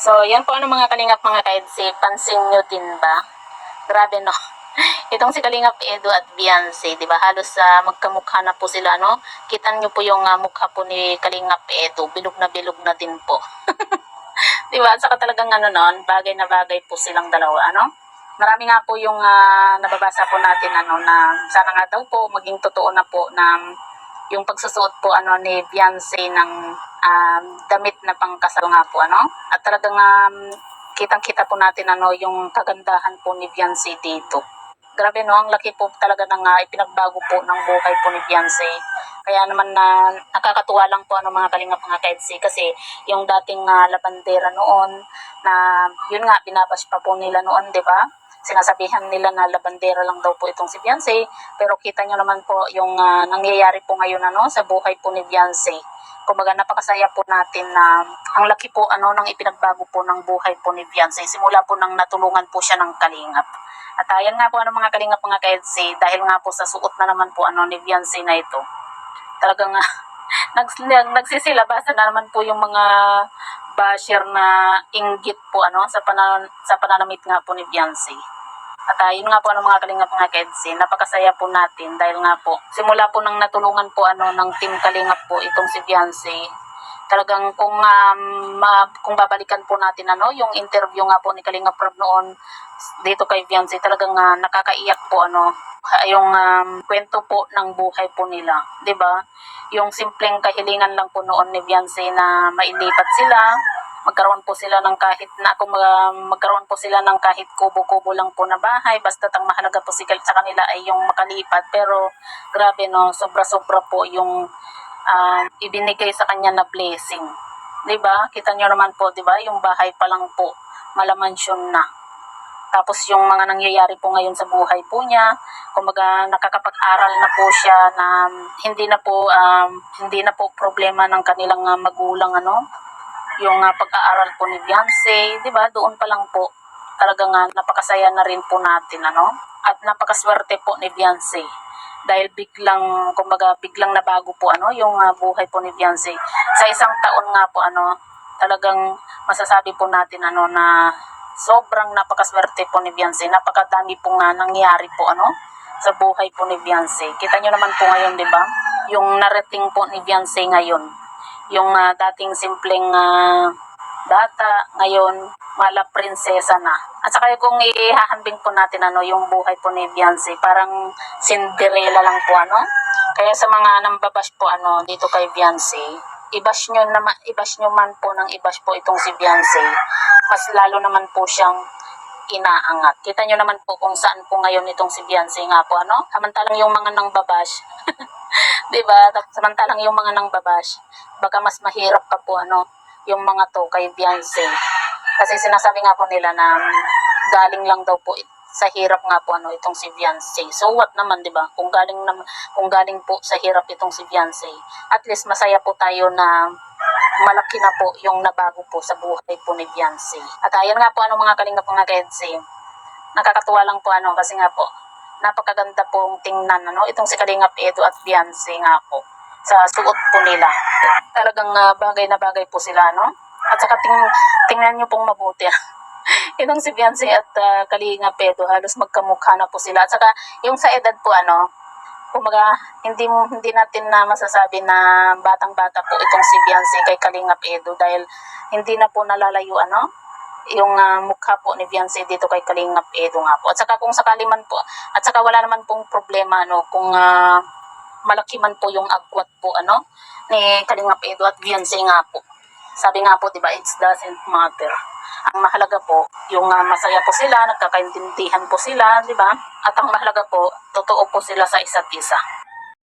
So, yan po ano mga kalingap mga kaedsi, pansin nyo din ba? Grabe no. Itong si Kalingap Edo at Beyonce, di ba? Halos magkamukha na po sila, no? Kita nyo po yung mukha po ni Kalingap Edo, bilog na din po. Di ba? At saka talagang ano noon, bagay na bagay po silang dalawa, ano? Marami nga po yung nababasa po natin ano na sana nga daw po maging totoo na po na yung pagsusuot po ano ni Beyonce ng damit na pangkasal nga po ano. At talagang kitang-kita po natin ano yung kagandahan po ni Beyonce dito. Grabe no, ang laki po talaga ng ipinagbago po ng buhay po ni Beyonce. Kaya naman na nakakatuwa lang po ano mga kalingap mga kaedsi kasi yung dating labandera noon na yun nga binabash pa po nila noon, 'di ba? Sinasabihan nila na labandera lang daw po itong si Beyonce, pero kita nyo naman po yung nangyayari po ngayon ano sa buhay po ni Beyonce. Kumbaga napakasaya po natin na ang laki po ano ng ipinagbago po ng buhay po ni Beyonce simula po nang natulungan po siya ng kalingap. At ayan nga po ano mga kalingap mga kaedsi, dahil nga po sa suot na naman po ano ni Beyonce na ito. Talagang nagsisilabasan na naman po yung mga basher na inggit po ano sa pananamit nga po ni Beyonce. At yun nga po ano mga kalingap mga kaedsi, napakasaya po natin dahil nga po simula po nang natulungan po ano ng team kalingap po itong si Beyonce. Talagang kung babalikan po natin ano yung interview nga po ni Kalingap Rob noon dito kay Beyonce, talagang nakakaiyak po ano yung kwento po ng buhay po nila, 'di ba? Yung simpleng kahilingan lang po noon ni Beyonce na mailipat sila, magkaroon po sila ng kahit magkaroon po sila ng kahit kubo-kubo lang po na bahay, basta ang mahalaga po sa kanila ay yung makalipat. Pero grabe no, sobra-sobra po yung ibinigay sa kanya na blessing. 'Di ba? Kita niyo naman po, 'di ba? Yung bahay pa lang po, malamansyon na. Tapos yung mga nangyayari po ngayon sa buhay po niya, kumbaga nakakapag-aral na po siya na hindi na po problema ng kanilang magulang ano, yung pag-aaral po ni Beyonce, 'di ba? Doon pa lang po talagang napakasaya na rin po natin ano. At napakaswerte po ni Beyonce dahil biglang nabago po ano yung buhay po ni Beyonce. Sa isang taon nga po ano, talagang masasabi po natin ano na sobrang napakaswerte po ni Beyonce. Napakadami pong nangyari po ano sa buhay po ni Beyonce. Kita nyo naman po ngayon, 'di ba? Yung narating po ni Beyonce ngayon. Yung dating simpleng bata, ngayon mala prinsesa na. At saka kung ihahambing po natin ano yung buhay po ni Beyonce, parang Cinderella lang po ano. Kaya sa mga nambabash po ano dito kay Beyonce, i-bash nyo man po ng i-bash po itong si Beyonce, mas lalo naman po siyang inaangat. Kita nyo naman po kung saan po ngayon itong si Beyonce nga po ano. Samantalang yung mga nangbabash, 'di ba? Samantalang yung mga nangbabash, baka mas mahirap pa po ano yung mga to kay Beyonce. Kasi sinasabi nga po nila na galing lang daw po sa hirap nga po ano itong si Beyonce. So what naman, 'di ba? Kung galing po sa hirap itong si Beyonce, at least masaya po tayo na malaki na po yung nabago po sa buhay po ni Beyonce. At ayan nga po ano mga kalingap mga kaedsi, nakakatuwa lang po ano kasi nga po napakaganda pong tingnan ano itong si Kalingap Edo at Beyonce nga po sa suot po nila. Talagang bagay na bagay po sila no. At saka tingnan niyo pong mabuti. Itong si Beyonce at Kalingap Edo halos magkamukha na po sila. At saka yung sa edad po ano, kumaga hindi natin na masasabi na batang-bata po itong si Beyonce kay Kalingap Edo dahil hindi na po nalalayo ano yung mukha po ni Beyonce dito kay Kalingap Edo nga po. At saka kung sakali man po, at saka wala naman pong problema no kung malaki man po yung agwat po ano ni Kalingap Edo at Beyonce nga po. Sabi nga po, 'di ba, it doesn't matter. Ang mahalaga po, yung masaya po sila, nagkakaintindihan po sila, 'di ba? At ang mahalaga po, totoo po sila sa isa't isa.